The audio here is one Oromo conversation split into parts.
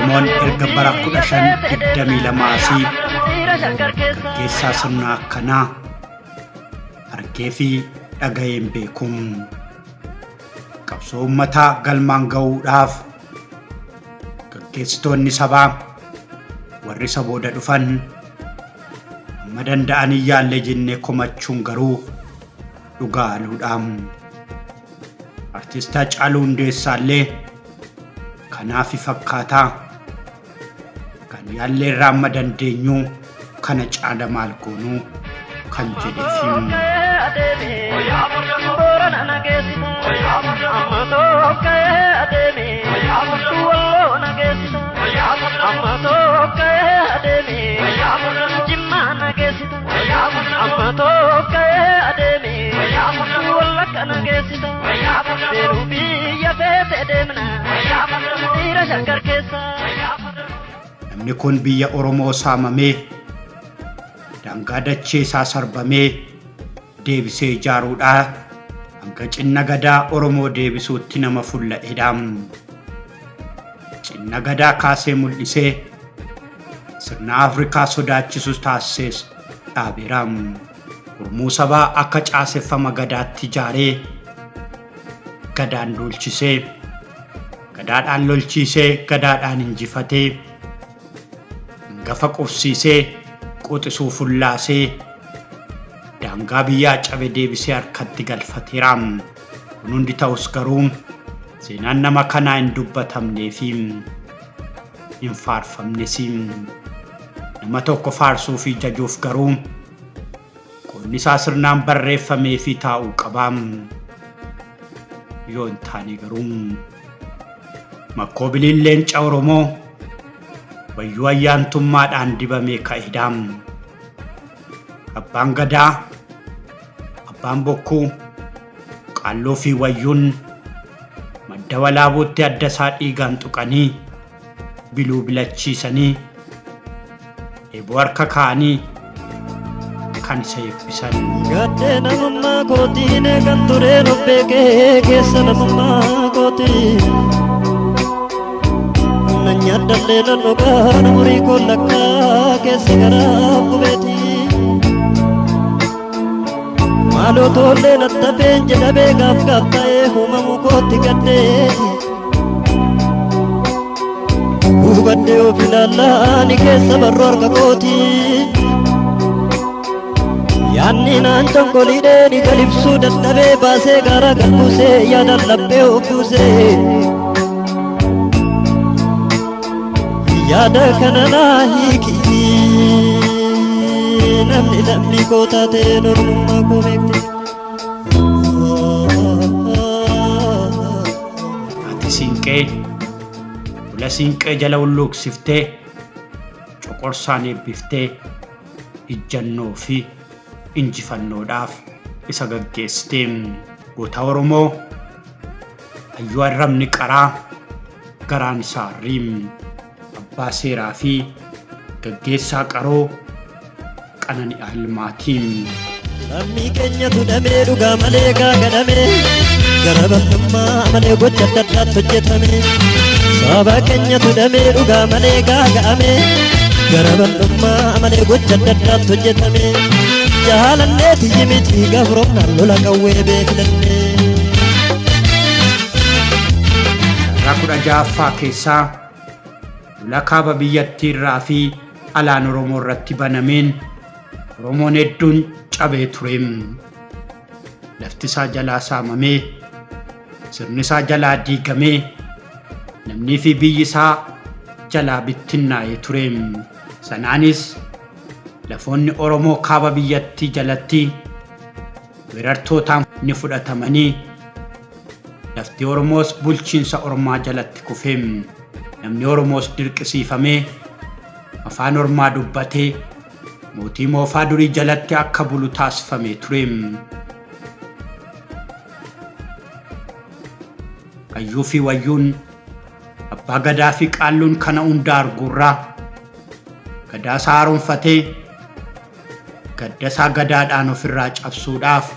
Oromoon erga bara 1522 gaggeessaa sirna akkanaa argee fi dhaga'een beekuun qabsoo uummataa galmaan ga'uudhaaf gaggeessitoonni sabaa warri sabooda dhufan amma danda'anii yaallee jennee komachuun garuu dhugaa aluudhaan artistaa Haacaaluu Hundeessaallee kanaaf fakkaataa kan yaallee irraa amma dandeenyu kana caala maal goonuu kan jedheefiin namni kun biyya Oromoo saamamee daangaa dachee isaa sarbamee deebisee ijaaruudhaa hanga cinna gadaa Oromoo deebisuutti nama fulla'eedha. Cinna gadaa kaasee mul'isee sirna Afrikaa sodaachisus taasisees dhaabeera. Gurmuu sabaa akka caaseffama gadaatti ijaaree gadaan lolchisee gadaadhaan lolchiisee gadaadhaan injifatee gafa qufsiisee quxisuu fullaasee daangaa biyyaa cabe deebisee harkatti galfateera. Kun hundi ta'us garuu seenaan nama kanaa hin dubbatamnee fi hin faarfamnes. Nama tokko faarsuu fi jajuuf garuu qonni isaa sirnaan barreeffamee fi taa'uu qaba. Yoo hin taane garuu makkoobiliin leenca Oromoo wayyuu ayyaantummaadhaan dibamee ka'eedha. Abbaan gadaa, abbaan bokkuu, qaalloo fi wayyuun madda walaabuutti adda isaa dhiigaan tuqanii biluu bilachiisanii eeboo harka kaa'anii kan isa eebbisan. Gaddee namummaa kootiin eegan turee nobbeekee keessa namummaa kootiin nyaadallee nannogaan umurii koo lakkaa keessa garaa qubeetii maaloo toollee nattafeen jedhamee gaaf gaaf ta'ee uumamu kootti gaddeeti hubadhee of ilaallaani keessa barroo harka kootii yaanni naan conkoliidheeni galibsuu dadhabee baasee garaa galbuusee yaadan laphee of buusee yaada kana hiiki namni lammii koo taatee oromummaa koo beekte. Ati siinqee fuula siinqee jala ulluuqsiftee coqorsaan eebbiftee ijjannoo fi injifannoodhaaf isa gaggeessitee goota Oromoo hayyuu arrabni qaraa garaan isaa riim abbaa seeraa fi gaggeessaa qaroo Qanani'aa Ilmaatiin. Lammii keenyatu dhamee dhugaa malee gaagadhamee gara bal'ummaa malee gocha adda addaatti hojjetame. Saba keenyatu dhamee dhugaa malee gaaga'amee gara bal'ummaa malee gocha adda addaatti hojjetame. Jaalalleeti yimiti gabroomnaan lola qawwee beeknannee. Rakkoo jaaffaa keessaa lola kaaba biyyattii irraa fi alaan Oromoo irratti banameen Oromoon hedduun cabee ture. Lafti isaa jalaa saamamee sirni isaa jalaa diigamee namni fi biyyi isaa jalaa bittinnaa'ee ture. Sanaanis lafoonni Oromoo kaaba biyyattii jalatti weerartootaan ni fudhatamanii lafti Oromoos bulchiinsa Ormaa jalatti kufee namni Oromoos dirqisiifamee afaan Ormaa dubbatee mootii moofaa durii jalatti akka bulu taasifamee ture. Hayyuu fi wayyuun abbaa gadaa fi qaalluun kana hunda arguurraa gadaa isaa haaromfatee gadda isaa gadaadhaan ofirraa cabsuudhaaf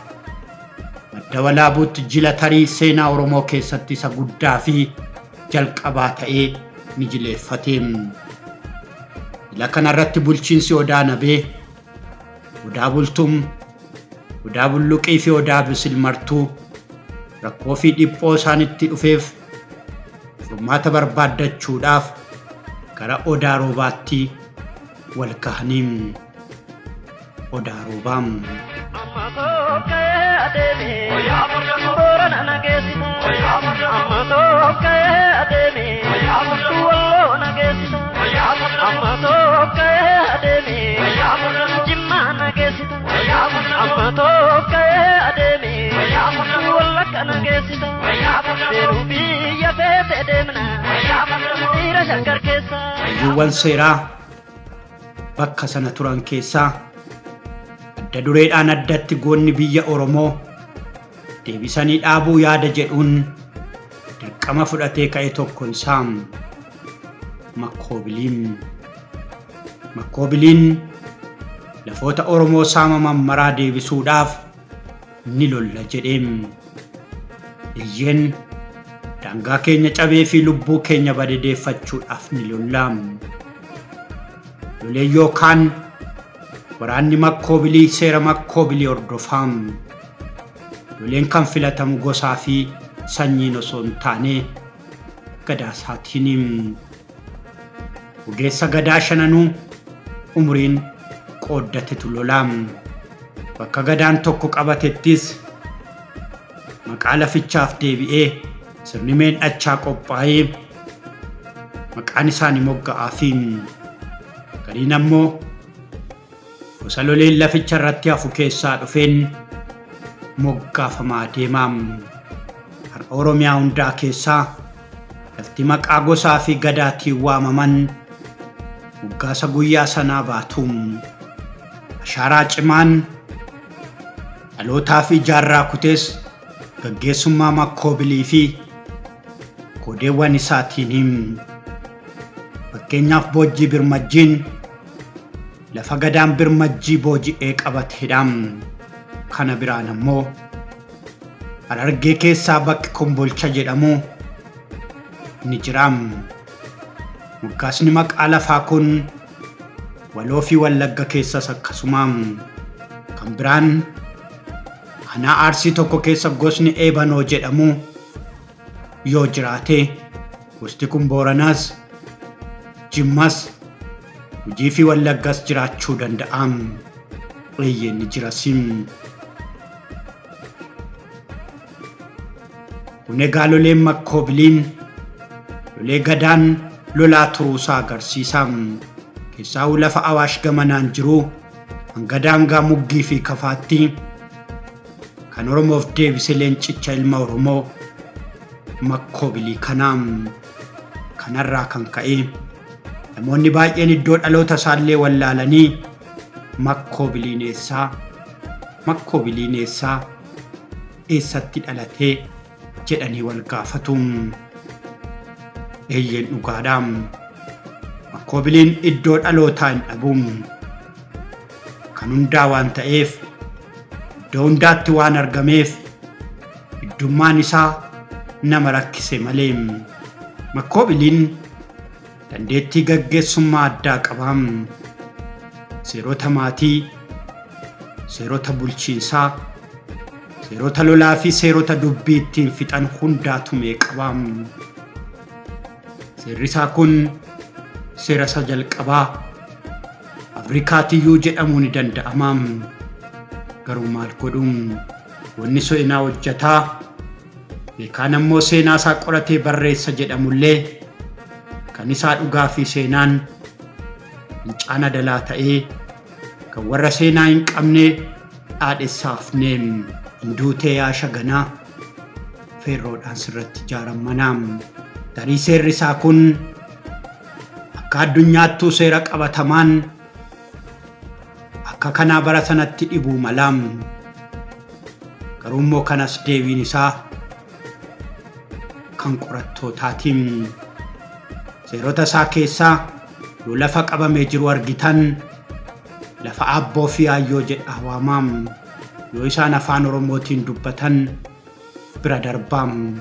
madda walaabuutti jila tarii seenaa Oromoo keessatti isa guddaa fi jalqabaa ta'ee ni jileeffateem. Ila kanarratti bulchiinsi Odaa Nabee, Odaa Bultum, Odaa Bulluqii fi Odaa Bisilmartuu rakkoo fi dhiphoo isaanitti dhufeef furmaata barbaaddachuudhaaf gara Odaa Roobaatti wal kahaniim. Odaa Roobaam. Hayyuuwwan seeraa bakka sana turan keessaa adda dureedhaan addatti goonni biyya Oromoo deebisanii dhaabuu yaada jedhuun dirqama fudhatee ka'e tokkoon isaa Makkoobiliin. Makkoobiliin lafoota Oromoo saamaman maraa deebisuudhaaf ni lolla jedheem. Iyyeen daangaa keenya cabee fi lubbuu keenya badeeffachuudhaaf ni lollaam. Lolee yookaan waraanni Makkoobilii seera Makkoobilii hordofaam. Loleen kan filatamu gosaa fi sanyiin osoo hin taane gadaa isaatiinim. Ogeessa gadaa shananuu umriin qooddatetu lolaam. Bakka gadaan tokko qabatettis maqaa lafichaaf deebi'ee sirni meendhachaa qophaa'ee maqaan isaanii mogga'aafiin. Gariin ammoo gosa loleen laficha irratti hafu keessaa dhufeen moggaafamaa deemaam. Har'a Oromiyaa hundaa keessaa lafti maqaa gosaa fi gadaatiin waamaman moggaasa guyyaa sanaa baatuum. Ashaaraa cimaan dhalootaa fi jaarraa kutees gaggeessummaa Makkoobilii fi koodeewwan isaatiinim. Fakkeenyaaf Boojjii Birmajjiin lafa gadaan Birmajjii booji'ee qabateedhaam. Kana biraan ammoo Harargee keessaa bakki Kombolcha jedhamu ni jiraam. Moggaasni maqaa lafaa kun Waloo fi Wallagga keessas akkasumaam. Kan biraan Aanaa Arsii tokko keessa gosni Eebanoo jedhamu yoo jiraate gosti kun Booranaas, Jimmas, Gujii fi Wallaggas jiraachuu danda'am. Eeyyeen ni jirasim. Kun egaa loleen Makkoobiliin lolee gadaan lolaa turuusaa agarsiisaam. Keessaa lafa Awaash gamanaan jiru hanga daangaa Muggii fi Kafaatti kan Oromoof deebise leencicha ilma Oromoo Makkoobilii kanaam. Kanarraa kan ka'e namoonni baay'een iddoo dhaloota isaallee wallaalanii Makkoobiliin eessaa eessatti dhalatee jedhanii wal gaafatuum. Eeyyeen dhugaadhaam. Makkoobiliin iddoo dhalootaa hin dhabuum. Kan hundaa waan ta'eef iddoo hundaatti waan argameef iddummaan isaa nama rakkise malee. Makkoobiliin dandeettii gaggeessummaa addaa qabaam. Seerota maatii, seerota bulchiinsaa, seerota lolaa fi seerota dubbii ittiin fixan hundaa tumee qabaam. Seerri isaa kun seera isa jalqabaa Afrikaatiyyuu jedhamuu ni danda'amaam. Garuu maal godhuun wanni seenaa hojjetaa beekaan ammoo seenaa isaa qoratee barreessa jedhamullee kan isaa dhugaa fi seenaan hincaana dalaa ta'ee kan warra seenaa hin qabne dhaadhessaaf neem hinduutee yaa shaganaa feerroodhaan sirratti ijaaramanaam. Tarii seerri isaa kun akka addunyaattuu seera qabatamaan akka kanaa bara sanatti dhibuu malaam. Garuu immoo kanas deebiin isaa kan qorattootaatiin. Seerota isaa keessaa yoo lafa qabamee jiru argitan lafa abboo fi ayyoo jedha waamaam. Yoo isaan afaan Oromootiin dubbatan bira darbaam.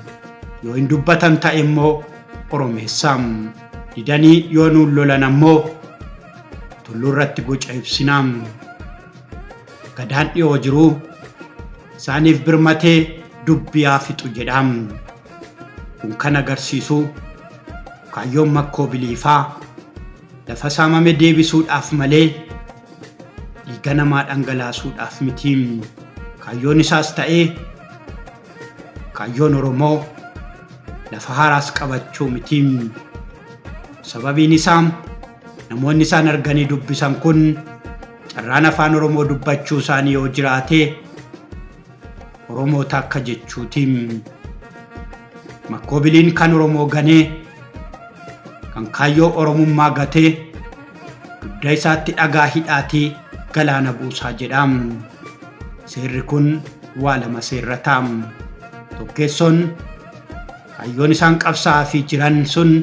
Yoo hin dubbatan ta'e immoo Oromeessaam didanii yoo nuun lolan ammoo tulluurratti goca ibsinaam. Gadaan dhiyoo jiruu isaaniif birmatee dubbiyaa fixu jedhaam. Kun kan agarsiisu kaayyoon makkoo biliifaa lafa saamame deebisuudhaaf malee dhiiga namaa dhangalaasuudhaaf mitiim. Kaayyoon isaas ta'ee kaayyoon Oromoo lafa haaraas qabachuu mitiim. Sababiin isaa namoonni isaan arganii dubbisan kun carraan afaan Oromoo dubbachuu isaanii yoo jiraate Oromoota akka jechuutiim. Makkoo biliin kan Oromoo ganee kan kaayyoo Oromummaa gatee dugda isaatti dhagaa hidhaatii galaana buusaa jedhaam. Seerri kun waa lama seerrataam. Tokkeessoon kaayyoon isaan qabsaa'aa fi jiran sun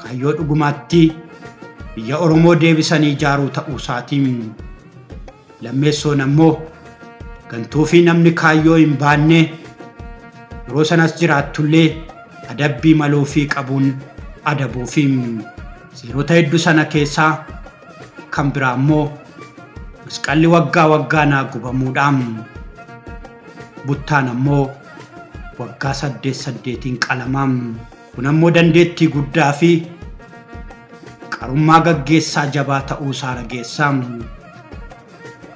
kaayyoo dhugumaatti biyya Oromoo deebisanii ijaaruu ta'uu isaatiim. Lammeessoon ammoo gantuu fi namni kaayyoo hin baanne yeroo sanas jiraattullee adabbii maluu fi qabuun adabuufiim. Seerota hedduu sana keessaa kan biraa ammoo masqalli waggaa waggaanaa gubamuudhaam. Buttaan ammoo waggaa 8 qalamaam. Kun ammoo dandeettii guddaa fi qarummaa gaggeessaa jabaa ta'uu isaa rageessaam.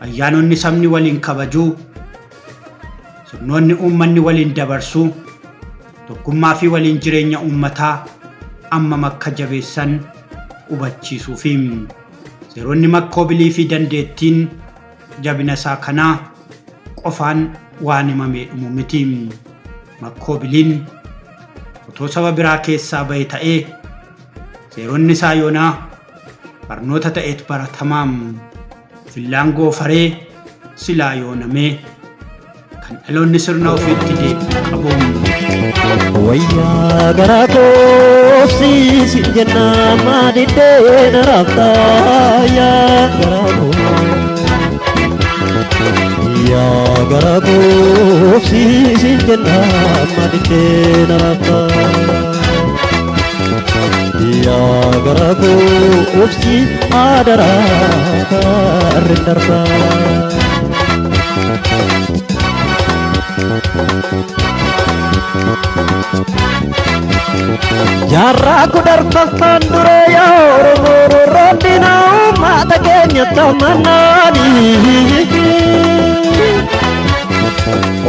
Ayyaanonni sabni waliin kabajuu, sirnoonni uummanni waliin dabarsuu, tokkummaa fi waliin jireenya uummataa amma makka jabeessan hubachiisuufiim. Seeronni makkoo bilii fi dandeettiin jabina isaa kanaa qofaan waan himamee dhumu mitiim. Makkoo biliin otoo saba biraa keessaa bahe ta'ee seeronni isaa yoonaa barnoota ta'eet baratamaam. Fillaan goofaree silaa yoonamee kan dhaloonni sirna ofiitti deebi'u qabuun. Wayyaa garaa koofsiisi jennaa maadhiddee na raabtaa yaa garaa koo. Yaa garaa koofsiisi jennaa maadhiddee na raabtaa. Yaa garaa koofsi adaraa karri darbaa. Jaarraa kudarfaffaan dura yaa Oromoo roobina uummata keenya tamannaani.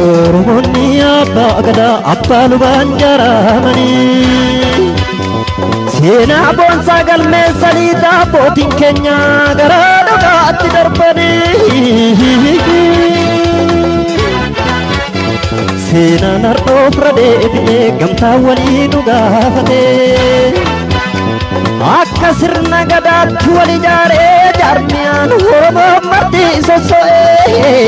Oromoonni abbaa gadaa abbaa lubaan jaaramanii. Seenaa boonsaa galmeessanii abbootiin keenya garaa dhugaatti darbanii. Seenaan har'oofra deebi'ee gamtaa walii nu gaafatee akka sirna gadaatti wal ijaaree jaarmiyaan Oromoo marti sosso'ee.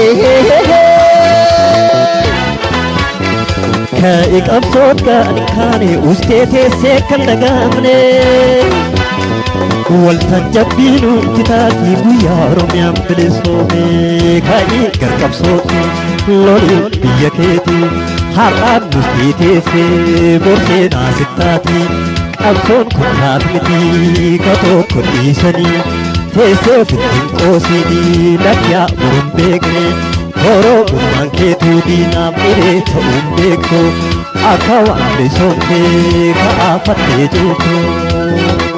Ka'e qabsoot kaane ustee teessee kan dhagaamne waltajjabbii nuti taati guyyaa Oromiyaan bilisoome. Ka'e garqabsooti loli biyya keeti har'aan nuti teessee borsee naasittaati. Qabsoon kun naaf miti ka tokko dhiisanii teessee fittiin qoosini lakyaa muruun beekne. Oromummaan keetuu diinaaf dhiree ta'uun beektu akka waan bilisoomtee ka'aafattee jirtu.